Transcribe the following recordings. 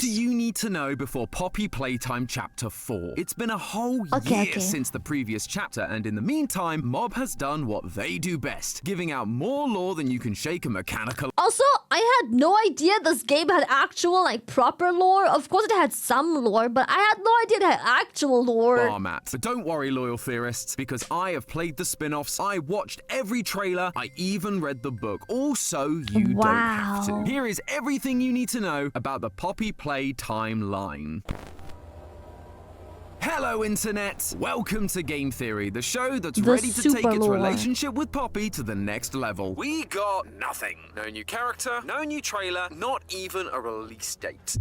do you need to know before Poppy Playtime Chapter 4? It's been a whole year since the previous chapter, and in the meantime, Mob has done what they do best, giving out more lore than you can shake a mechanical... Also, I had no idea this game had actual, like, proper lore. Of course, it had some lore, but I had no idea it had actual lore. Matt. But don't worry, loyal theorists, because I have played the spin-offs, I watched every trailer, I even read the book. Also, you don't have to. Here is everything you need to know about the Poppy Playtime line. Hello, Internet! Welcome to Game Theory, the show that's ready to take its relationship with Poppy to the next level. We got nothing. No new character, no new trailer, not even a release date.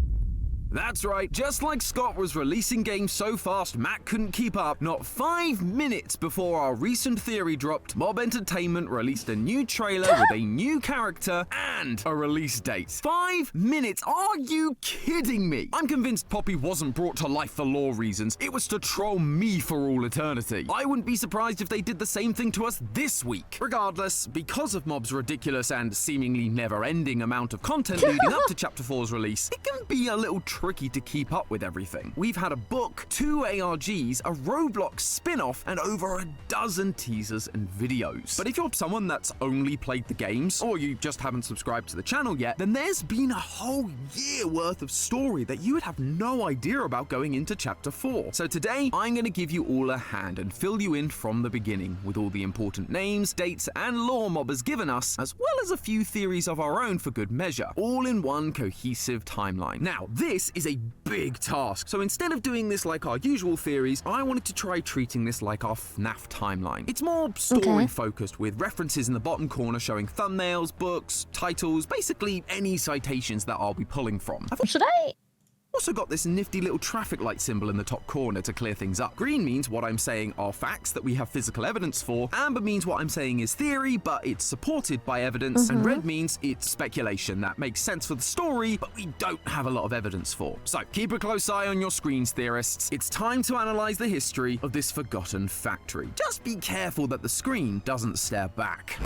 That's right, just like Scott was releasing games so fast Matt couldn't keep up, not 5 minutes before our recent theory dropped, Mob Entertainment released a new trailer with a new character and a release date. 5 minutes? Are you kidding me? I'm convinced Poppy wasn't brought to life for lore reasons. It was to troll me for all eternity. I wouldn't be surprised if they did the same thing to us this week. Regardless, because of Mob's ridiculous and seemingly never-ending amount of content leading up to Chapter 4's release, it can be a little tricky to keep up with everything. We've had a book, 2 ARGs, a Roblox spin-off, and over a dozen teasers and videos. But if you're someone that's only played the games, or you just haven't subscribed to the channel yet, then there's been a whole year worth of story that you would have no idea about going into Chapter 4. So today, I'm going to give you all a hand and fill you in from the beginning with all the important names, dates, and lore Mob has given us, as well as a few theories of our own for good measure, all in one cohesive timeline. Now, this is a big task, so instead of doing this like our usual theories, I wanted to try treating this like our FNAF timeline. It's more story-focused, with references in the bottom corner showing thumbnails, books, titles, basically any citations that I'll be pulling from. Should I? Also got this nifty little traffic light symbol in the top corner to clear things up. Green means what I'm saying are facts that we have physical evidence for. Amber means what I'm saying is theory, but it's supported by evidence. And red means it's speculation that makes sense for the story, but we don't have a lot of evidence for. So keep a close eye on your screens, theorists. It's time to analyze the history of this forgotten factory. Just be careful that the screen doesn't stare back.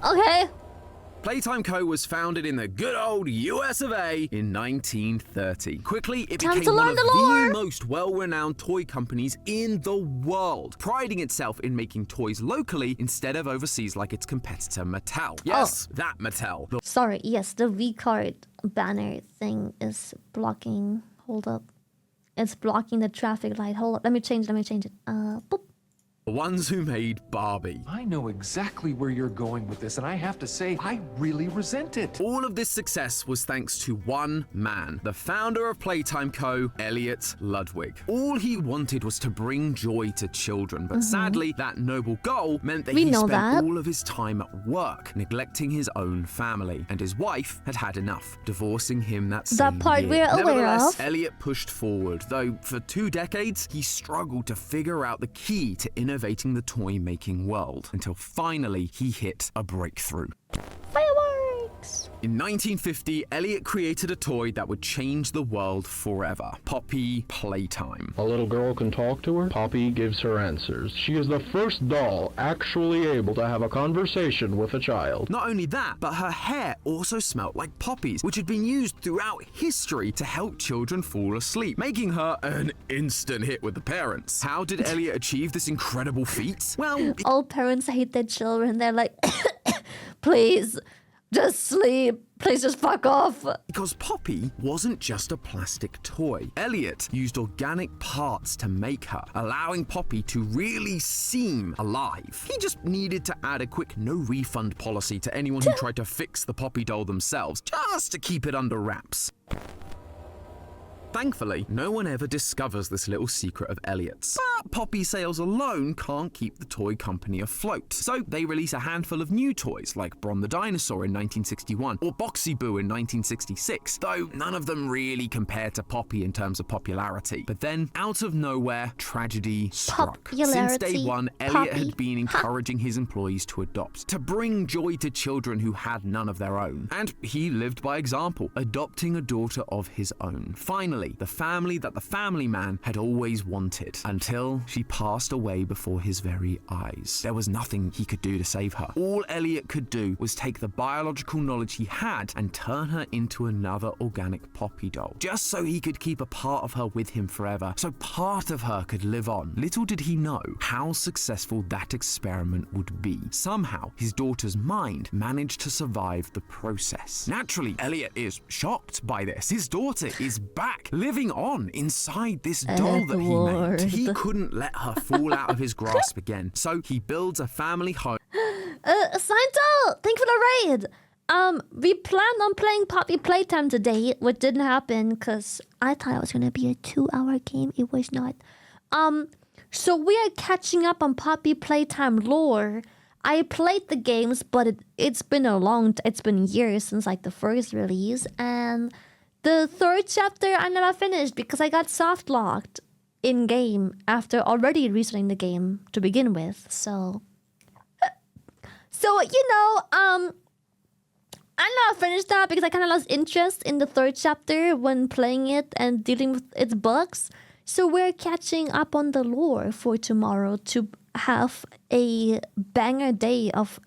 Okay. Playtime Co was founded in the good old US of A in 1930. Quickly, it became one of the most well-renowned toy companies in the world, priding itself in making toys locally instead of overseas like its competitor Mattel. Yes, that Mattel. Sorry, yes, the V-card banner thing is blocking. Hold up. It's blocking the traffic light. Hold up. Let me change it. Boop. The ones who made Barbie. I know exactly where you're going with this, and I have to say, I really resent it. All of this success was thanks to one man, the founder of Playtime Co, Elliot Ludwig. All he wanted was to bring joy to children, but sadly, that noble goal meant that he spent all of his time at work, neglecting his own family, and his wife had had enough, divorcing him that same That part year. we're aware Nevertheless, of. Elliot pushed forward, though for 2 decades, he struggled to figure out the key to innovating the toy-making world, until finally he hit a breakthrough. Fireworks! In 1950, Elliot created a toy that would change the world forever. Poppy Playtime. A little girl can talk to her. Poppy gives her answers. She is the first doll actually able to have a conversation with a child. Not only that, but her hair also smelt like poppies, which had been used throughout history to help children fall asleep, making her an instant hit with the parents. How did Elliot achieve this incredible feat? Well, all parents hate their children. They're like, please, just sleep. Please just fuck off. Because Poppy wasn't just a plastic toy. Elliot used organic parts to make her, allowing Poppy to really seem alive. He just needed to add a quick no-refund policy to anyone who tried to fix the Poppy doll themselves, just to keep it under wraps. Thankfully, no one ever discovers this little secret of Elliot's. But Poppy sales alone can't keep the toy company afloat. So they release a handful of new toys, like Bron the Dinosaur in 1961 or Boxy Boo in 1966, though none of them really compare to Poppy in terms of popularity. But then, out of nowhere, tragedy struck. Since day one, Elliot had been encouraging his employees to adopt, to bring joy to children who had none of their own. And he lived by example, adopting a daughter of his own. Finally, Shylily, the family that the family man had always wanted, until she passed away before his very eyes. There was nothing he could do to save her. All Elliot could do was take the biological knowledge he had and turn her into another organic Poppy doll, just so he could keep a part of her with him forever, so part of her could live on. Little did he know how successful that experiment would be. Somehow, his daughter's mind managed to survive the process. Naturally, Elliot is shocked by this. His daughter is back, living on inside this doll that he made. He couldn't let her fall out of his grasp again, so he builds a family home. Santo, thank you for the raid. We planned on playing Poppy Playtime today, which didn't happen because I thought it was gonna be a 2-hour game. It was not. So we are catching up on Poppy Playtime lore. I played the games, but it's been years since like the first release, and the 3rd chapter I never finished because I got soft locked in game after already restarting the game to begin with. So I never finished that because I kind of lost interest in the 3rd chapter when playing it and dealing with its bugs. So we're catching up on the lore for tomorrow to have a banger day of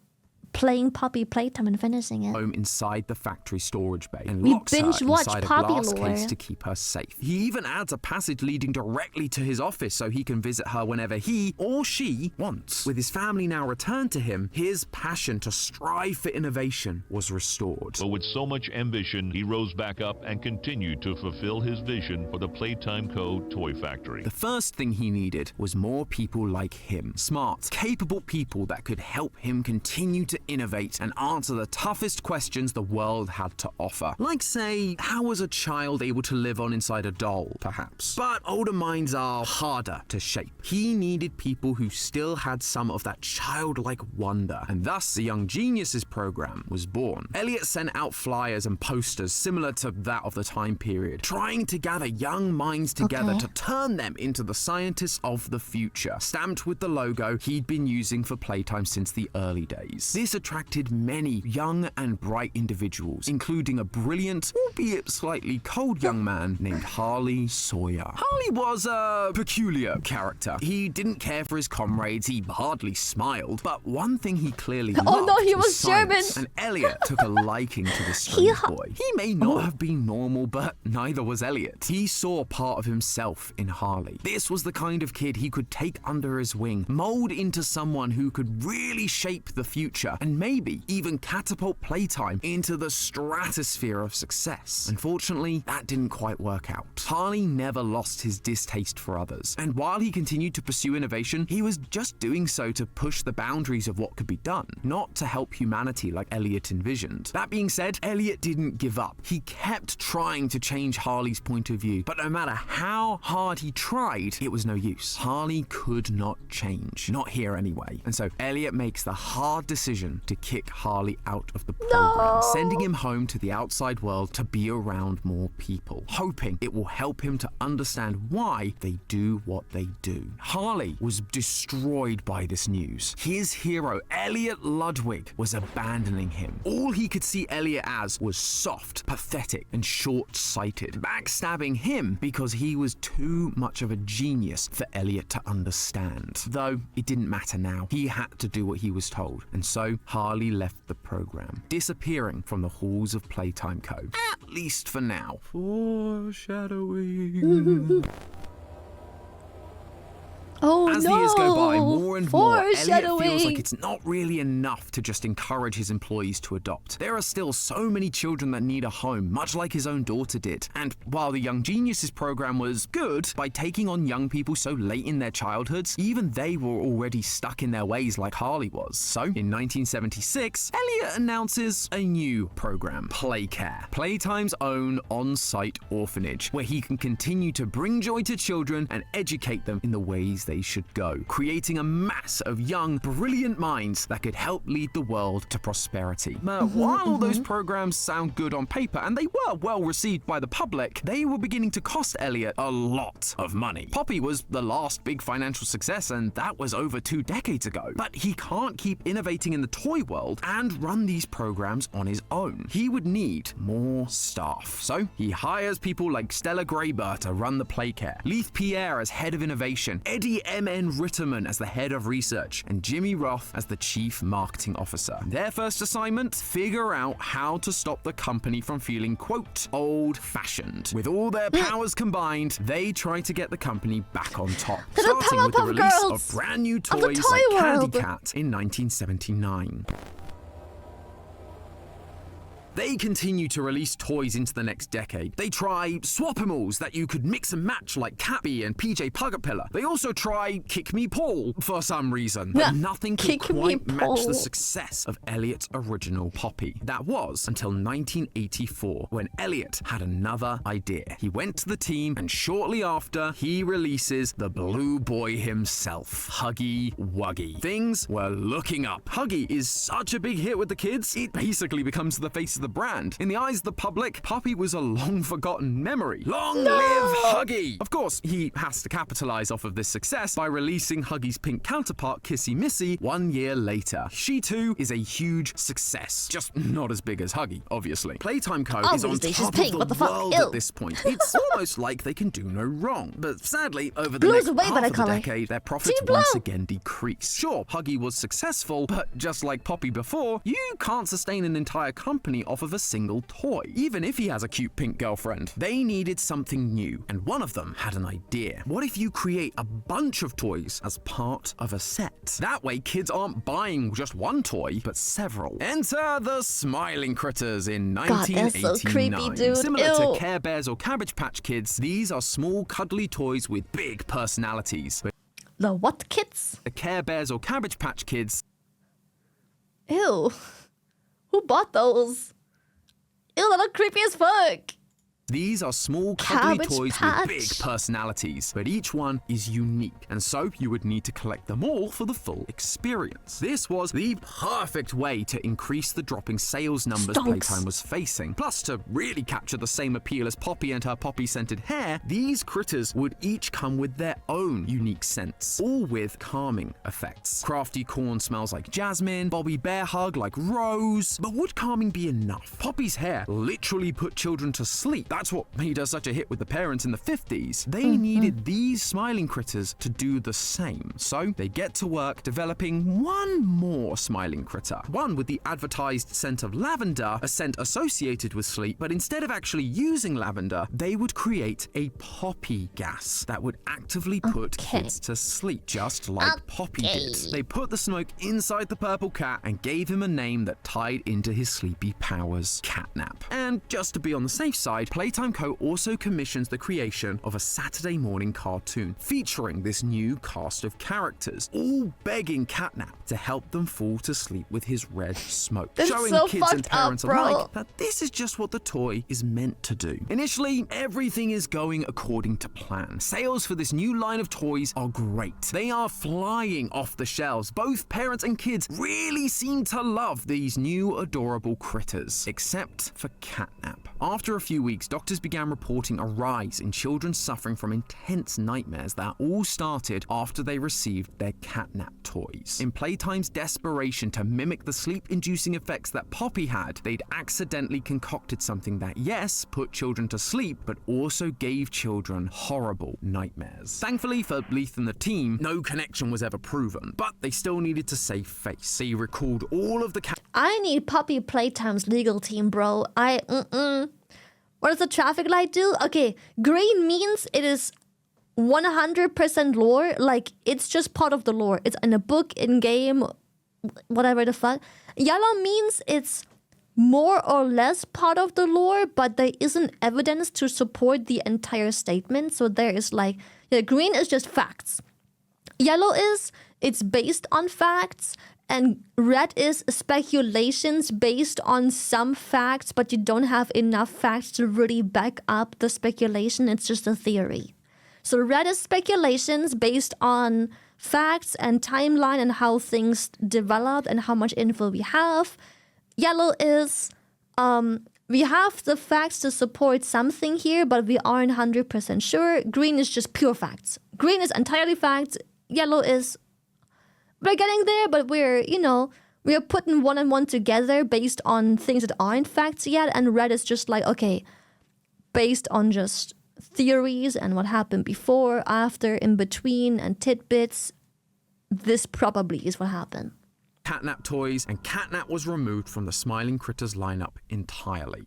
playing Poppy Playtime and finishing it. Home inside the factory storage bay and We locks her binge-watch inside a Poppy glass lore. case to keep her safe. He even adds a passage leading directly to his office so he can visit her whenever he or she wants. With his family now returned to him, his passion to strive for innovation was restored. But with so much ambition, he rose back up and continued to fulfill his vision for the Playtime Co. toy factory. The first thing he needed was more people like him. Smart, capable people that could help him continue to innovate and answer the toughest questions the world had to offer. Like, say, how was a child able to live on inside a doll, perhaps? But older minds are harder to shape. He needed people who still had some of that childlike wonder, and thus the Young Geniuses program was born. Elliot sent out flyers and posters similar to that of the time period, trying to gather young minds together to turn them into the scientists of the future, stamped with the logo he'd been using for Playtime since the early days. This attracted many young and bright individuals, including a brilliant, albeit slightly cold young man named Harley Sawyer. Harley was a peculiar character. He didn't care for his comrades, he hardly smiled, but one thing he clearly loved he was was science, German. and Elliot took a liking to this strange boy. He may not have been normal, but neither was Elliot. He saw part of himself in Harley. This was the kind of kid he could take under his wing, mold into someone who could really shape the future, and maybe even catapult Playtime into the stratosphere of success. Unfortunately, that didn't quite work out. Harley never lost his distaste for others, and while he continued to pursue innovation, he was just doing so to push the boundaries of what could be done, not to help humanity like Elliot envisioned. That being said, Elliot didn't give up. He kept trying to change Harley's point of view, but no matter how hard he tried, it was no use. Harley could not change. Not here anyway. And so Elliot makes the hard decision to kick Harley out of the program, sending him home to the outside world to be around more people, hoping it will help him to understand why they do what they do. Harley was destroyed by this news. His hero, Elliot Ludwig, was abandoning him. All he could see Elliot as was soft, pathetic, and short-sighted, backstabbing him because he was too much of a genius for Elliot to understand. Though it didn't matter now. He had to do what he was told, and so Harley left the program, disappearing from the halls of Playtime Co. At least for now. Foreshadowing. As the years go by, more and more, Elliot feels like it's not really enough to just encourage his employees to adopt. There are still so many children that need a home, much like his own daughter did. And while the Young Geniuses program was good by taking on young people so late in their childhoods, even they were already stuck in their ways like Harley was. So, in 1976, Elliot announces a new program, Playcare, Playtime's own on-site orphanage, where he can continue to bring joy to children and educate them in the ways they they should go, creating a mass of young, brilliant minds that could help lead the world to prosperity. While all those programs sound good on paper, and they were well received by the public, they were beginning to cost Elliot a lot of money. Poppy was the last big financial success, and that was over 2 decades ago. But he can't keep innovating in the toy world and run these programs on his own. He would need more staff. So he hires people like Stella Graber to run the Playcare, Leith Pierre as head of innovation, Eddie M.N. Ritterman as the head of research, and Jimmy Roth as the chief marketing officer. Their first assignment? Figure out how to stop the company from feeling, quote, old-fashioned. With all their powers combined, they try to get the company back on top, starting with the release of brand new toys like Candy Cat in 1979. They continue to release toys into the next decade. They try Swap-Em-Alls that you could mix and match like Catbee and PJ Pugapilla. They also try Kick Me Paul for some reason, but nothing could quite match the success of Elliot's original Poppy. That was until 1984, when Elliot had another idea. He went to the team, and shortly after, he releases the Blue Boy himself, Huggy Wuggy. Things were looking up. Huggy is such a big hit with the kids, it basically becomes the face of the brand. In the eyes of the public, Poppy was a long-forgotten memory. Long live Huggy! Of course, he has to capitalize off of this success by releasing Huggy's pink counterpart, Kissy Missy, 1 year later. She too is a huge success, just not as big as Huggy, obviously. Playtime Co is on top of the world at this point. It's almost like they can do no wrong. But sadly, over the next half of the decade, their profits once again decrease. Sure, Huggy was successful, but just like Poppy before, you can't sustain an entire company off of a single toy, even if he has a cute pink girlfriend. They needed something new, and one of them had an idea. What if you create a bunch of toys as part of a set? That way, kids aren't buying just one toy, but several. Enter the Smiling Critters in 1989. God, that's so creepy, dude. Similar to Care Bears or Cabbage Patch Kids, these are small, cuddly toys with big personalities. The what kids? The Care Bears or Cabbage Patch Kids. Ew. Who bought those? Ew, that look creepy as fuck. These are small, cuddly toys with big personalities, but each one is unique, and so you would need to collect them all for the full experience. This was the perfect way to increase the dropping sales numbers Playtime was facing. Plus, to really capture the same appeal as Poppy and her poppy-scented hair, these critters would each come with their own unique scents, all with calming effects. Crafty Corn smells like jasmine, Bobby Bear Hug like rose. But would calming be enough? Poppy's hair literally put children to sleep. That's what made her such a hit with the parents in the 50s. They needed these smiling critters to do the same. So they get to work developing one more smiling critter. One with the advertised scent of lavender, a scent associated with sleep, but instead of actually using lavender, they would create a poppy gas that would actively put kids to sleep, just like Poppy did. They put the smoke inside the purple cat and gave him a name that tied into his sleepy powers, Catnap. And just to be on the safe side, Playtime Co also commissions the creation of a Saturday morning cartoon featuring this new cast of characters, all begging Catnap to help them fall to sleep with his red smoke, showing kids and parents alike that this is just what the toy is meant to do. Initially, everything is going according to plan. Sales for this new line of toys are great. They are flying off the shelves. Both parents and kids really seem to love these new adorable critters, except for Catnap. After a few weeks, doctors began reporting a rise in children suffering from intense nightmares that all started after they received their Catnap toys. In Playtime's desperation to mimic the sleep-inducing effects that Poppy had, they'd accidentally concocted something that, yes, put children to sleep, but also gave children horrible nightmares. Thankfully for Leith and the team, no connection was ever proven, but they still needed to save face. They recalled all of the I need Poppy Playtime's legal team, bro. What does the traffic light do? Okay, green means it is 100% lore. Like, it's just part of the lore. It's in a book, in game, whatever the fuck. Yellow means it's more or less part of the lore, but there isn't evidence to support the entire statement. So there is like, green is just facts. Yellow is, it's based on facts. And red is speculations based on some facts, but you don't have enough facts to really back up the speculation. It's just a theory. So red is speculations based on facts and timeline and how things develop and how much info we have. Yellow is we have the facts to support something here, but we aren't 100% sure. Green is just pure facts. Green is entirely facts. Yellow is we're getting there, but we're putting one and one together based on things that aren't facts yet. And red is just like, okay, based on just theories and what happened before, after, in between, and tidbits, this probably is what happened. Catnap toys, and Catnap was removed from the Smiling Critters lineup entirely.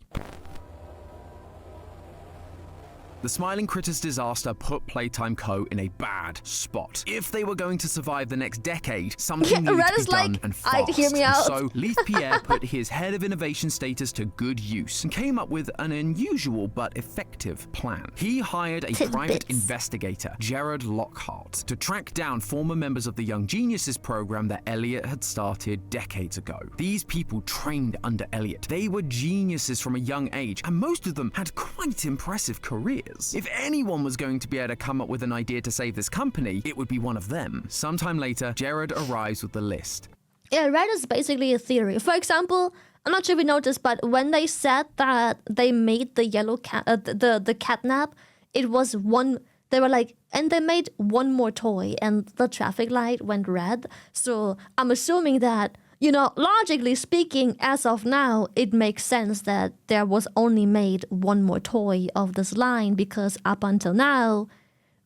The Smiling Critters disaster put Playtime Co. in a bad spot. If they were going to survive the next decade, something needed to be done and fast. Hear me out. So Leith Pierre put his head of innovation status to good use and came up with an unusual but effective plan. He hired a private investigator, Jared Lockhart, to track down former members of the Young Geniuses program that Elliot had started decades ago. These people trained under Elliot. They were geniuses from a young age, and most of them had quite impressive careers. If anyone was going to be able to come up with an idea to save this company, it would be one of them. Sometime later, Jared arrives with the list. Yeah, red is basically a theory. For example, I'm not sure if you noticed, but when they said that they made the yellow cat, the catnap, it was one. They were like, and they made one more toy, and the traffic light went red. So I'm assuming that, logically speaking, as of now, it makes sense that there was only made one more toy of this line, because up until now,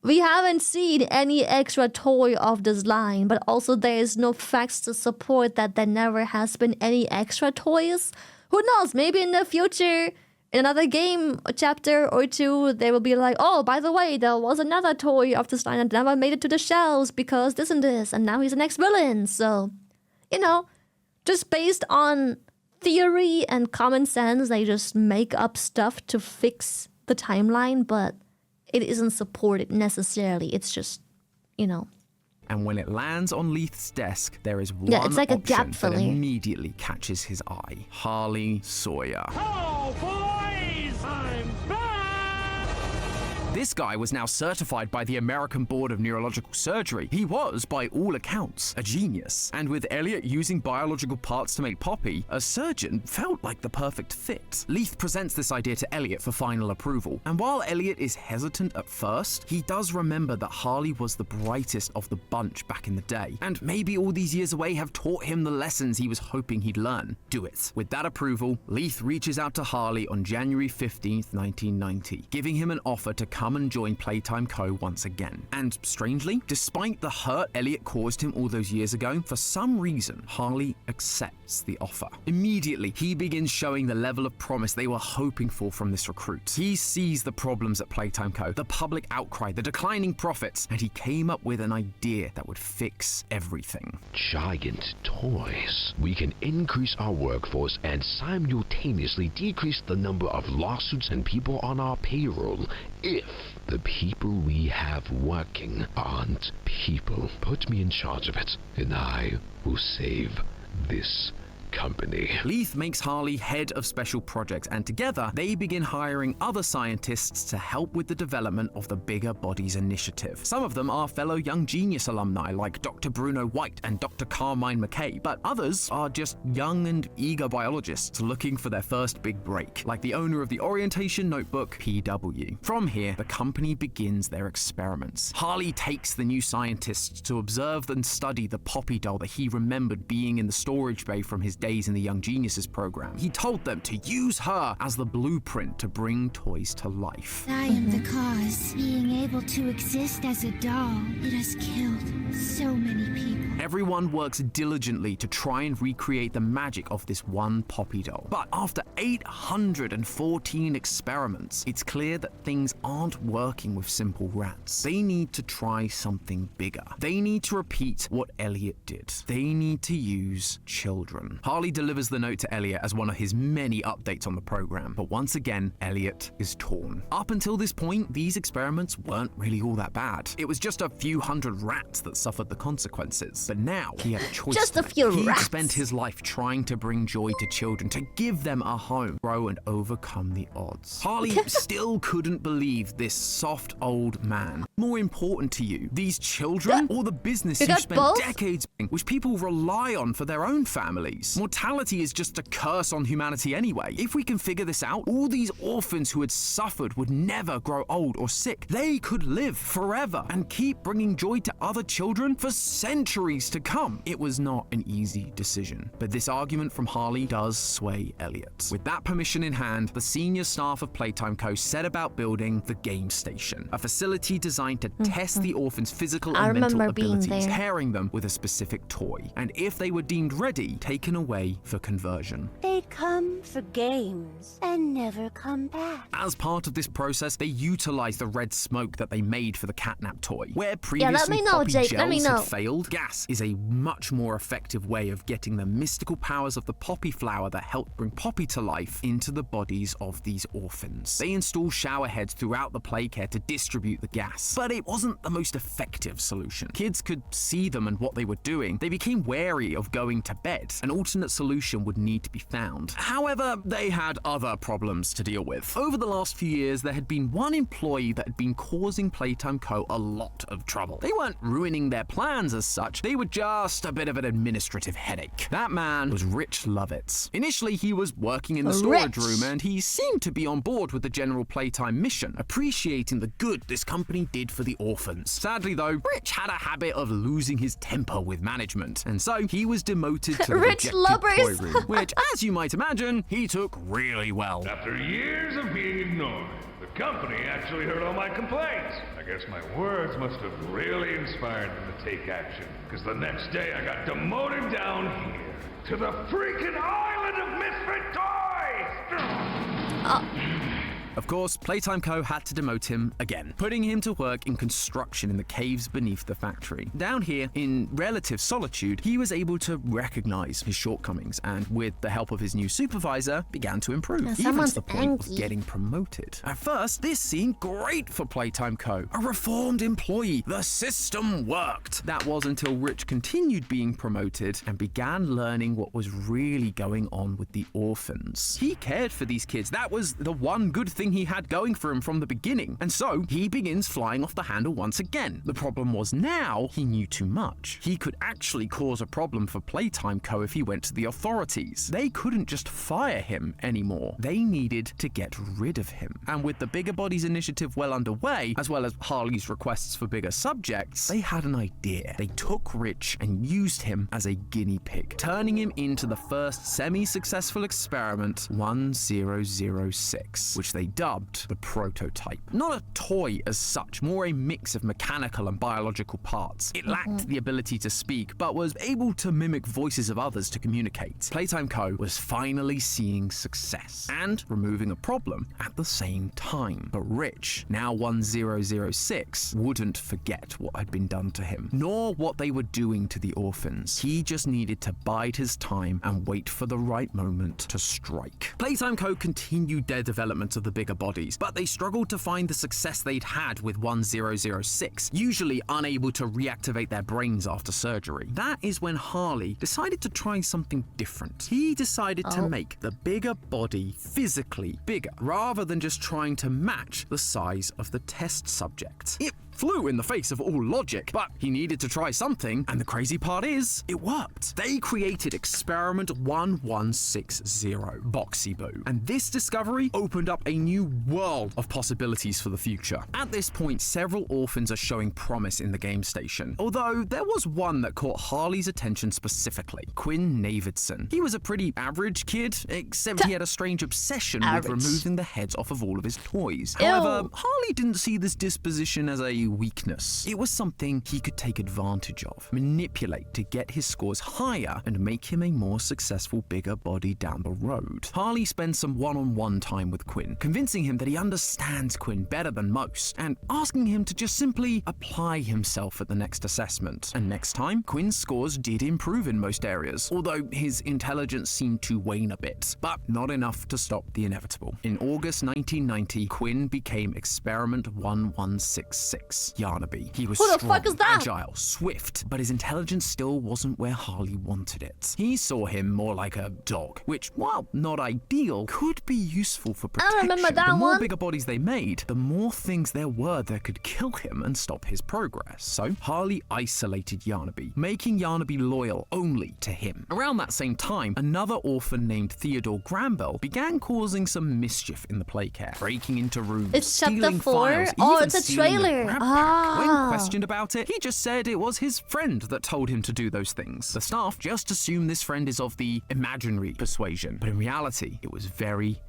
we haven't seen any extra toy of this line, but also there is no facts to support that there never has been any extra toys. Who knows, maybe in the future, in another game, a chapter or two, they will be like, oh, by the way, there was another toy of this line that never made it to the shelves because this and this, and now he's the next villain. So, just based on theory and common sense, they just make up stuff to fix the timeline, but it isn't supported necessarily. It's just, And when it lands on Leith's desk, there is one it's like a gap option filler. that immediately catches his eye. Harley Sawyer. Oh, boys! I'm back! This guy was now certified by the American Board of Neurological Surgery. He was, by all accounts, a genius. And with Elliot using biological parts to make Poppy, a surgeon felt like the perfect fit. Leith presents this idea to Elliot for final approval. And while Elliot is hesitant at first, he does remember that Harley was the brightest of the bunch back in the day. And maybe all these years away have taught him the lessons he was hoping he'd learn. Do it. With that approval, Leith reaches out to Harley on January 15th, 1990, giving him an offer to come and join Playtime Co. once again. And strangely, despite the hurt Elliot caused him all those years ago, for some reason, Harley accepts the offer. Immediately, he begins showing the level of promise they were hoping for from this recruit. He sees the problems at Playtime Co., the public outcry, the declining profits, and he came up with an idea that would fix everything. Giant toys. We can increase our workforce and simultaneously decrease the number of lawsuits and people on our payroll if the people we have working aren't people. Put me in charge of it, and I will save this company. Leith makes Harley head of special projects, and together they begin hiring other scientists to help with the development of the Bigger Bodies Initiative. Some of them are fellow Young Genius alumni like Dr. Bruno White and Dr. Carmine McKay, but others are just young and eager biologists looking for their first big break, like the owner of the orientation notebook, PW. From here, the company begins their experiments. Harley takes the new scientists to observe and study the Poppy doll that he remembered being in the storage bay from his days in the Young Geniuses program. He told them to use her as the blueprint to bring toys to life. I am the cause. Being able to exist as a doll, it has killed so many people. Everyone works diligently to try and recreate the magic of this one Poppy doll. But after 814 experiments, it's clear that things aren't working with simple rats. They need to try something bigger. They need to repeat what Elliot did. They need to use children. Harley delivers the note to Elliot as one of his many updates on the program, but once again, Elliot is torn. Up until this point, these experiments weren't really all that bad. It was just a few hundred rats that suffered the consequences. But now, he had a choice. Just a few He'd rats. spent his life trying to bring joy to children, to give them a home, grow and overcome the odds. Harley still couldn't believe this soft old man more important to you? These children or the business you got spent both? decades in, which people rely on for their own families? Mortality is just a curse on humanity anyway. If we can figure this out, all these orphans who had suffered would never grow old or sick. They could live forever and keep bringing joy to other children for centuries to come. It was not an easy decision, but this argument from Harley does sway Elliot. With that permission in hand, the senior staff of Playtime Co. set about building the Game Station, a facility designed to test the orphans' physical and mental abilities, pairing them with a specific toy, and if they were deemed ready, taken away for conversion. They'd come for games and never come back. As part of this process, they utilized the red smoke that they made for the catnap toy. Where previously let me know, Poppy Jake, let me gels had know. failed, gas is a much more effective way of getting the mystical powers of the poppy flower that helped bring Poppy to life into the bodies of these orphans. They installed shower heads throughout the playcare to distribute the gas, but it wasn't the most effective solution. Kids could see them and what they were doing. They became wary of going to bed. An alternate solution would need to be found. However, they had other problems to deal with. Over the last few years, there had been one employee that had been causing Playtime Co. a lot of trouble. They weren't ruining their plans as such, they were just a bit of an administrative headache. That man was Rich Lovitz. Initially, he was working in the storage room and he seemed to be on board with the general Playtime mission, appreciating the good this company did for the orphans. Sadly though, Rich had a habit of losing his temper with management, and so he was demoted to the Rich rejected toy room, which, as you might imagine, he took really well. After years of being ignored, the company actually heard all my complaints. I guess my words must have really inspired them to take action, because the next day I got demoted down here to the freaking island of misfit toys! Of course, Playtime Co. had to demote him again, putting him to work in construction in the caves beneath the factory. Down here, in relative solitude, he was able to recognize his shortcomings and, with the help of his new supervisor, began to improve, even to the point of getting promoted. At first, this seemed great for Playtime Co. A reformed employee. The system worked. That was until Rich continued being promoted and began learning what was really going on with the orphans. He cared for these kids. That was the one good thing he had going for him from the beginning, and so he begins flying off the handle once again. The problem was now he knew too much. He could actually cause a problem for Playtime Co. if he went to the authorities. They couldn't just fire him anymore. They needed to get rid of him. And with the Bigger Bodies initiative well underway, as well as Harley's requests for bigger subjects, they had an idea. They took Rich and used him as a guinea pig, turning him into the first semi-successful experiment 1006, which they dubbed the prototype. Not a toy as such, more a mix of mechanical and biological parts. It lacked the ability to speak, but was able to mimic voices of others to communicate. Playtime Co. was finally seeing success and removing a problem at the same time. But Rich, now 1006, wouldn't forget what had been done to him, nor what they were doing to the orphans. He just needed to bide his time and wait for the right moment to strike. Playtime Co. continued their development of the Bigger Bodies, but they struggled to find the success they'd had with 1006, usually unable to reactivate their brains after surgery. That is when Harley decided to try something different. He decided to make the Bigger Body physically bigger, rather than just trying to match the size of the test subject. It flew in the face of all logic, but he needed to try something, and the crazy part is, it worked. They created Experiment 1160, Boxy Boo, and this discovery opened up a new world of possibilities for the future. At this point, several orphans are showing promise in the game station, although there was one that caught Harley's attention specifically, Quinn Navidson. He was a pretty average kid, except he had a strange obsession with removing the heads off of all of his toys. However, Harley didn't see this disposition as a weakness. It was something he could take advantage of, manipulate to get his scores higher and make him a more successful Bigger Body down the road. Harley spends some one-on-one time with Quinn, convincing him that he understands Quinn better than most, and asking him to just simply apply himself at the next assessment. And next time, Quinn's scores did improve in most areas, although his intelligence seemed to wane a bit, but not enough to stop the inevitable. In August 1990, Quinn became Experiment 1166. Curious Yarnaby. He was Who the strong, fuck is that? agile, swift, but his intelligence still wasn't where Harley wanted it. He saw him more like a dog, which, while not ideal, could be useful for protection. I remember that the more one. bigger bodies they made, the more things there were that could kill him and stop his progress. So Harley isolated Yarnaby, making Yarnaby loyal only to him. Around that same time, another orphan named Theodore Granville began causing some mischief in the playcare, breaking into rooms, It's chapter stealing 4? files, Oh, even it's a stealing trailer. grab pack. When questioned about it, he just said it was his friend that told him to do those things. The staff just assume this friend is of the imaginary persuasion, but in reality, it was very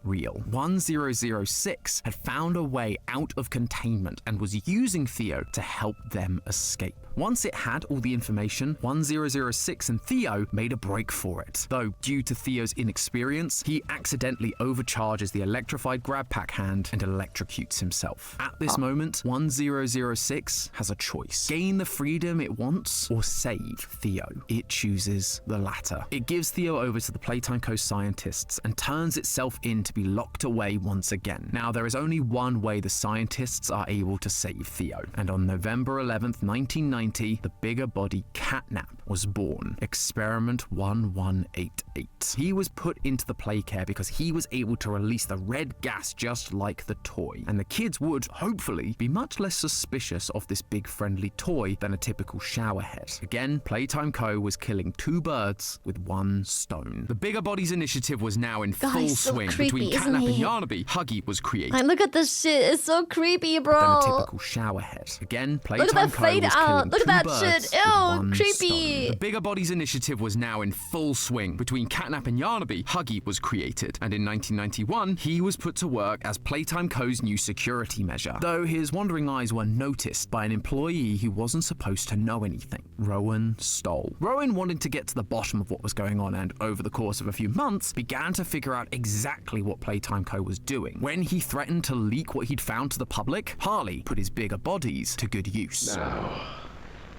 real. 1006 had found a way out of containment and was using Theo to help them escape. Once it had all the information, 1006 and Theo made a break for it. Though, due to Theo's inexperience, he accidentally overcharges the electrified grab pack hand and electrocutes himself. At this moment, 1006 has a choice. Gain the freedom it wants or save Theo. It chooses the latter. It gives Theo over to the Playtime Co scientists and turns itself in to be locked away once again. Now, there is only one way the scientists are able to save Theo, and on November 11th, 1990, the bigger body Catnap was born. Experiment 1188. He was put into the playcare because he was able to release the red gas just like the toy, and the kids would, hopefully, be much less suspicious of this big friendly toy than a typical showerhead. Again, Playtime Co was killing two birds with one stone. The bigger body's initiative was now in full so swing. creepy, Between isn't Catnap and he? Yarnaby, Huggy was created. And look at this shit. It's so creepy, bro. Than a typical showerhead. Again, Look Playtime at that Co fade was out. killing Look two at that birds shit. with Ew, one creepy. stone. The bigger body's initiative was now in full swing. Between Catnap and Yarnaby, Huggy was created, and in 1991, he was put to work as Playtime Co's new security measure, though his wandering eyes were noticed by an employee who wasn't supposed to know anything. Rowan Stoll. Rowan wanted to get to the bottom of what was going on, and over the course of a few months, began to figure out exactly what Playtime Co was doing. When he threatened to leak what he'd found to the public, Harley put his bigger bodies to good use. Now,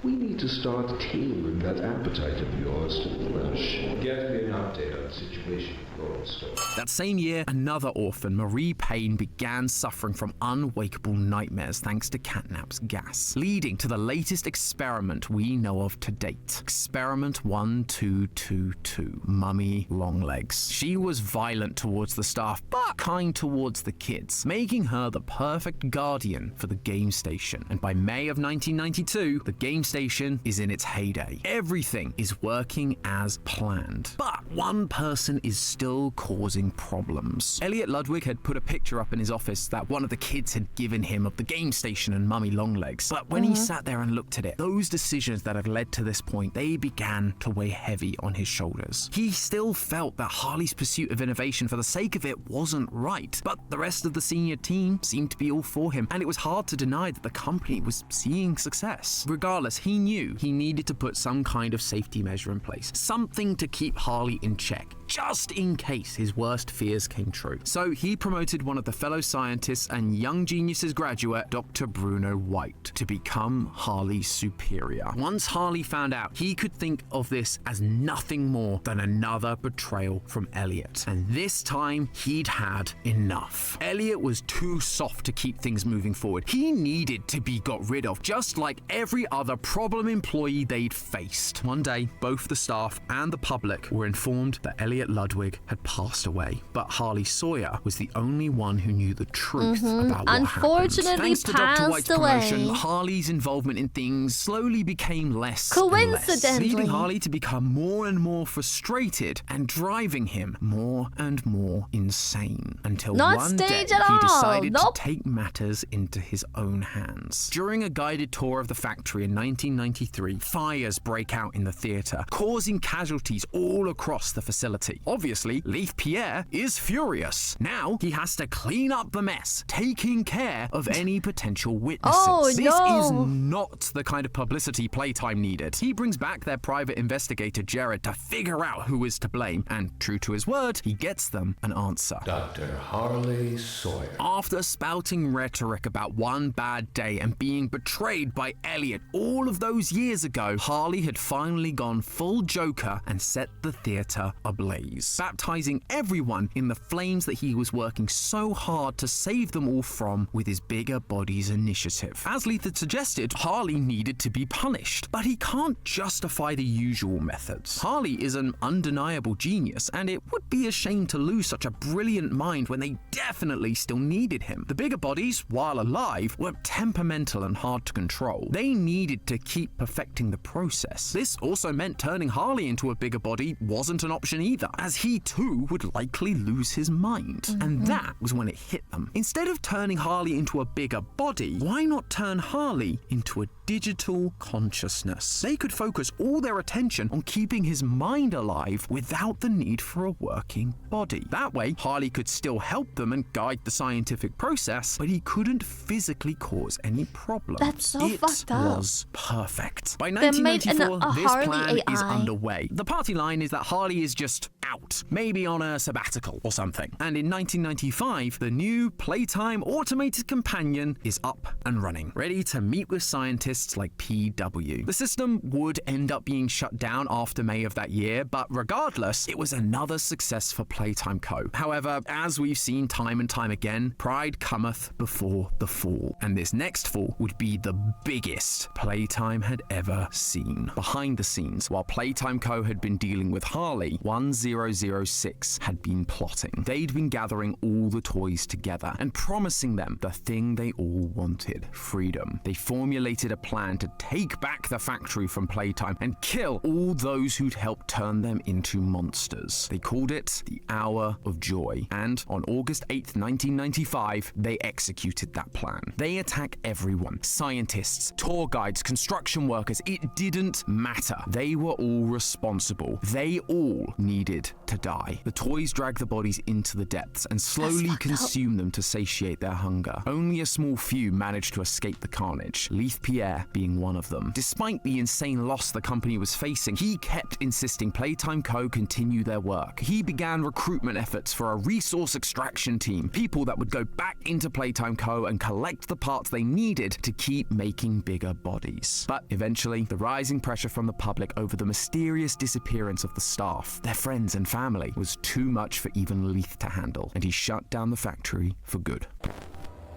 we need to start tailoring that appetite of yours to the flesh. Get me an update on the situation with Rowan Stoll. That same year, another orphan, Marie Payne, began suffering from unwakeable nightmares thanks to Catnap's gas, leading to the latest experiment we know of to date. Experiment 1222, Mummy Longlegs. She was violent towards the staff, but kind towards the kids, making her the perfect guardian for the game station. And by May of 1992, the game station is in its heyday. Everything is working as planned. But one person is still causing problems. Elliot Ludwig had put a picture up in his office that one of the kids had given him of the game station and Mummy Longlegs. But when he sat there and looked at it, those decisions that had led to this point, they began to weigh heavy on his shoulders. He still felt that Harley's pursuit of innovation for the sake of it wasn't right, but the rest of the senior team seemed to be all for him, and it was hard to deny that the company was seeing success. Regardless, he knew he needed to put some kind of safety measure in place, something to keep Harley in check, just in case his worst fears came true. So he promoted one of the fellow scientists and Young Geniuses graduate, Dr. Bruno White, to become Harley's superior. Once Harley found out, he could think of this as nothing more than another betrayal from Elliot. And this time, he'd had enough. Elliot was too soft to keep things moving forward. He needed to be got rid of, just like every other problem employee they'd faced. One day, both the staff and the public were informed that Elliot Ludwig had passed away, but Harley Sawyer was the only one who knew the truth about what Unfortunately, happened. Thanks to Dr. White's passed away. promotion, Harley's involvement in things slowly became less Coincidentally. and less, leading Harley to become more and more frustrated and driving him more and more insane, until Not one day stage at he all. decided Nope. to take matters into his own hands. During a guided tour of the factory in 1993, fires break out in the theater, causing casualties all across the facility. Obviously, Leif Pierre is furious. Now he has to clean up the mess, taking care of any potential witnesses. Oh, this no. is not the kind of publicity Playtime needed. He brings back their private investigator Jared to figure out who is to blame, and true to his word, he gets them an answer. Dr. Harley Sawyer. After spouting rhetoric about one bad day and being betrayed by Elliot all all of those years ago, Harley had finally gone full Joker and set the theater ablaze, baptizing everyone in the flames that he was working so hard to save them all from with his Bigger Bodies initiative. As Leith had suggested, Harley needed to be punished, but he can't justify the usual methods. Harley is an undeniable genius, and it would be a shame to lose such a brilliant mind when they definitely still needed him. The Bigger Bodies, while alive, were temperamental and hard to control. They needed to keep perfecting the process. This also meant turning Harley into a bigger body wasn't an option either, as he too would likely lose his mind. And that was when it hit them. Instead of turning Harley into a bigger body, why not turn Harley into a digital consciousness? They could focus all their attention on keeping his mind alive without the need for a working body. That way, Harley could still help them and guide the scientific process, but he couldn't physically cause any problems. That's so fucked up. It was perfect. By They made 1994, this Harley plan is AI. underway. The party line is that Harley is just out, maybe on a sabbatical or something. And in 1995, the new Playtime automated companion is up and running, ready to meet with scientists like PW. The system would end up being shut down after May of that year, but regardless, it was another success for Playtime Co. However, as we've seen time and time again, pride cometh before the fall, and this next fall would be the biggest Playtime had ever seen. Behind the scenes, while Playtime Co. had been dealing with Harley, 1006 had been plotting. They'd been gathering all the toys together and promising them the thing they all wanted: freedom. They formulated a plan to take back the factory from Playtime and kill all those who'd helped turn them into monsters. They called it the Hour of Joy, and on August 8th, 1995, they executed that plan. They attack everyone: scientists, tour guides, construction workers. It didn't matter. They were all responsible. They all needed to die. The toys drag the bodies into the depths and slowly consume them to satiate their hunger. Only a small few managed to escape the carnage, Leith Pierre being one of them. Despite the insane loss the company was facing, he kept insisting Playtime Co. continue their work. He began recruitment efforts for a resource extraction team, people that would go back into Playtime Co. and collect the parts they needed to keep making bigger bodies. But eventually, the rising pressure from the public over the mysterious disappearance of the staff, their friends and family, was too much for even Leith to handle, and he shut down the factory for good.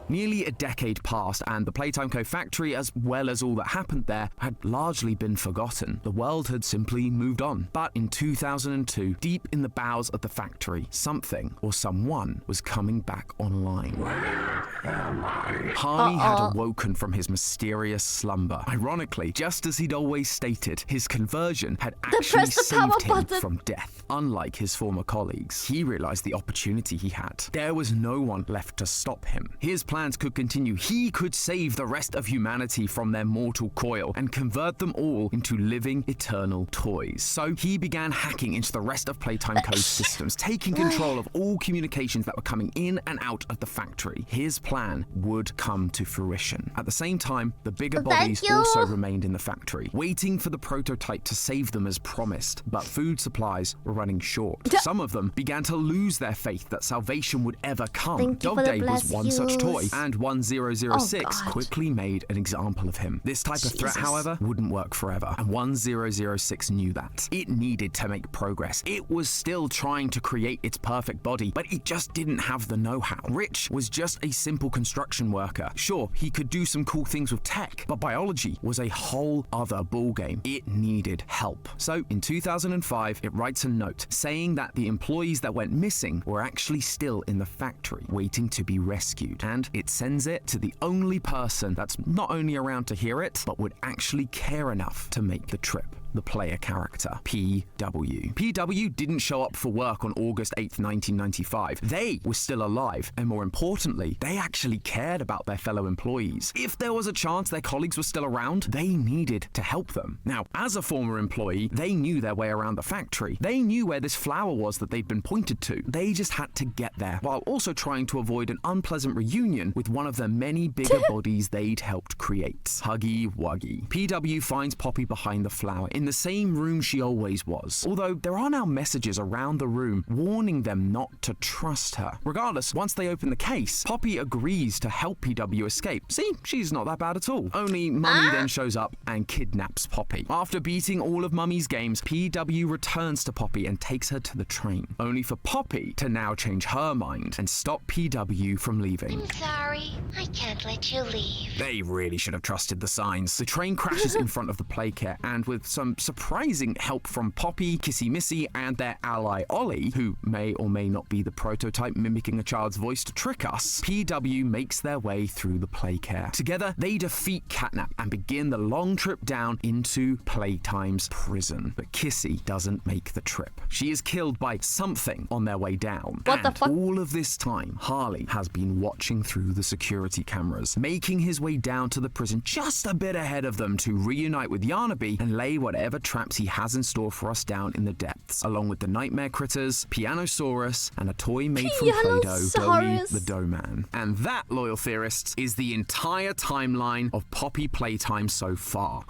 Nearly a decade passed, and the Playtime Co. factory, as well as all that happened there, had largely been forgotten. The world had simply moved on. But in 2002, deep in the bowels of the factory, something or someone was coming back online. Harley had awoken from his mysterious slumber. Ironically, just as he'd always stated, his conversion had actually saved him from death. Unlike his former colleagues, he realized the opportunity he had. There was no one left to stop him. His plans could continue. He could save the rest of humanity from their mortal coil and convert them all into living, eternal toys. So he began hacking into the rest of Playtime Co.'s systems, taking control of all communications that were coming in and out of the factory. His plan would come to fruition. At the same time, the bigger bodies also remained in the factory, waiting for the prototype to save them as promised. But food supplies were running short. Some of them began to lose their faith that salvation would ever come. Dog Day was one such toy, and 1006 quickly made an example of him. This type of threat, however, wouldn't work forever, and 1006 knew that. It needed to make progress. It was still trying to create its perfect body, but it just didn't have the know-how. Rich was just a simple construction worker. Sure, he could do some cool things with tech, but biology was a whole other ballgame. It needed help. So in 2005, it writes a note saying that the employees that went missing were actually still in the factory, waiting to be rescued. And it sends it to the only person that's not only around to hear it, but would actually care enough to make the trip: the player character, PW. PW didn't show up for work on August 8th, 1995. They were still alive, and more importantly, they actually cared about their fellow employees. If there was a chance their colleagues were still around, they needed to help them. Now, as a former employee, they knew their way around the factory. They knew where this flower was that they'd been pointed to. They just had to get there, while also trying to avoid an unpleasant reunion with one of the many bigger bodies they'd helped create. Huggy Wuggy. PW finds Poppy behind the flower in the same room she always was. Although there are now messages around the room warning them not to trust her. Regardless, once they open the case, Poppy agrees to help PW escape. See, she's not that bad at all. Only Mummy then shows up and kidnaps Poppy. After beating all of Mummy's games, PW returns to Poppy and takes her to the train, only for Poppy to now change her mind and stop PW from leaving. I'm sorry, I can't let you leave. They really should have trusted the signs. The train crashes in front of the playcare, and with some surprising help from Poppy, Kissy Missy, and their ally Ollie, who may or may not be the prototype mimicking a child's voice to trick us, PW makes their way through the playcare. Together, they defeat Catnap and begin the long trip down into Playtime's prison. But Kissy doesn't make the trip. She is killed by something on their way down. What the fuck? All of this time, Harley has been watching through the security cameras, making his way down to the prison just a bit ahead of them to reunite with Yarnaby and lay whatever traps he has in store for us down in the depths, along with the nightmare critters, Pianosaurus, and a toy made from Play-Doh, Doughy the Dough Man. And that, loyal theorists, is the entire timeline of Poppy Playtime so far.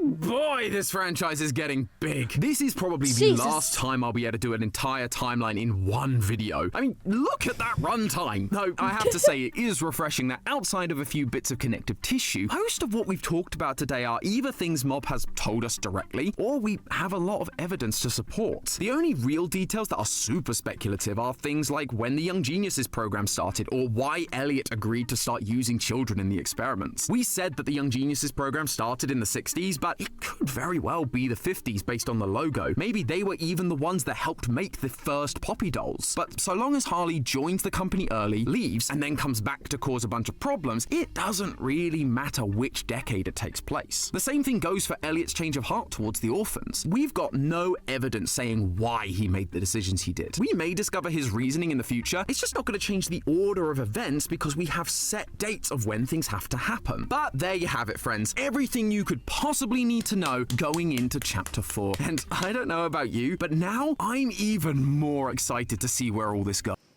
Boy, this franchise is getting big. This is probably the last time I'll be able to do an entire timeline in one video. I mean, look at that runtime. Though, I have to say, it is refreshing that outside of a few bits of connective tissue, most of what we've talked about today are either things Mob has told us directly, or we have a lot of evidence to support. The only real details that are super speculative are things like when the Young Geniuses program started, or why Elliot agreed to start using children in the experiments. We said that the Young Geniuses program started in the 60s, but it could very well be the 50s based on the logo. Maybe they were even the ones that helped make the first Poppy dolls. But so long as Harley joins the company early, leaves, and then comes back to cause a bunch of problems, it doesn't really matter which decade it takes place. The same thing goes for Elliot's change of heart towards the orphans. We've got no evidence saying why he made the decisions he did. We may discover his reasoning in the future. It's just not going to change the order of events because we have set dates of when things have to happen. But there you have it, friends. Everything you could possibly need to know going into chapter 4. And I don't know about you, but now I'm even more excited to see where all this goes.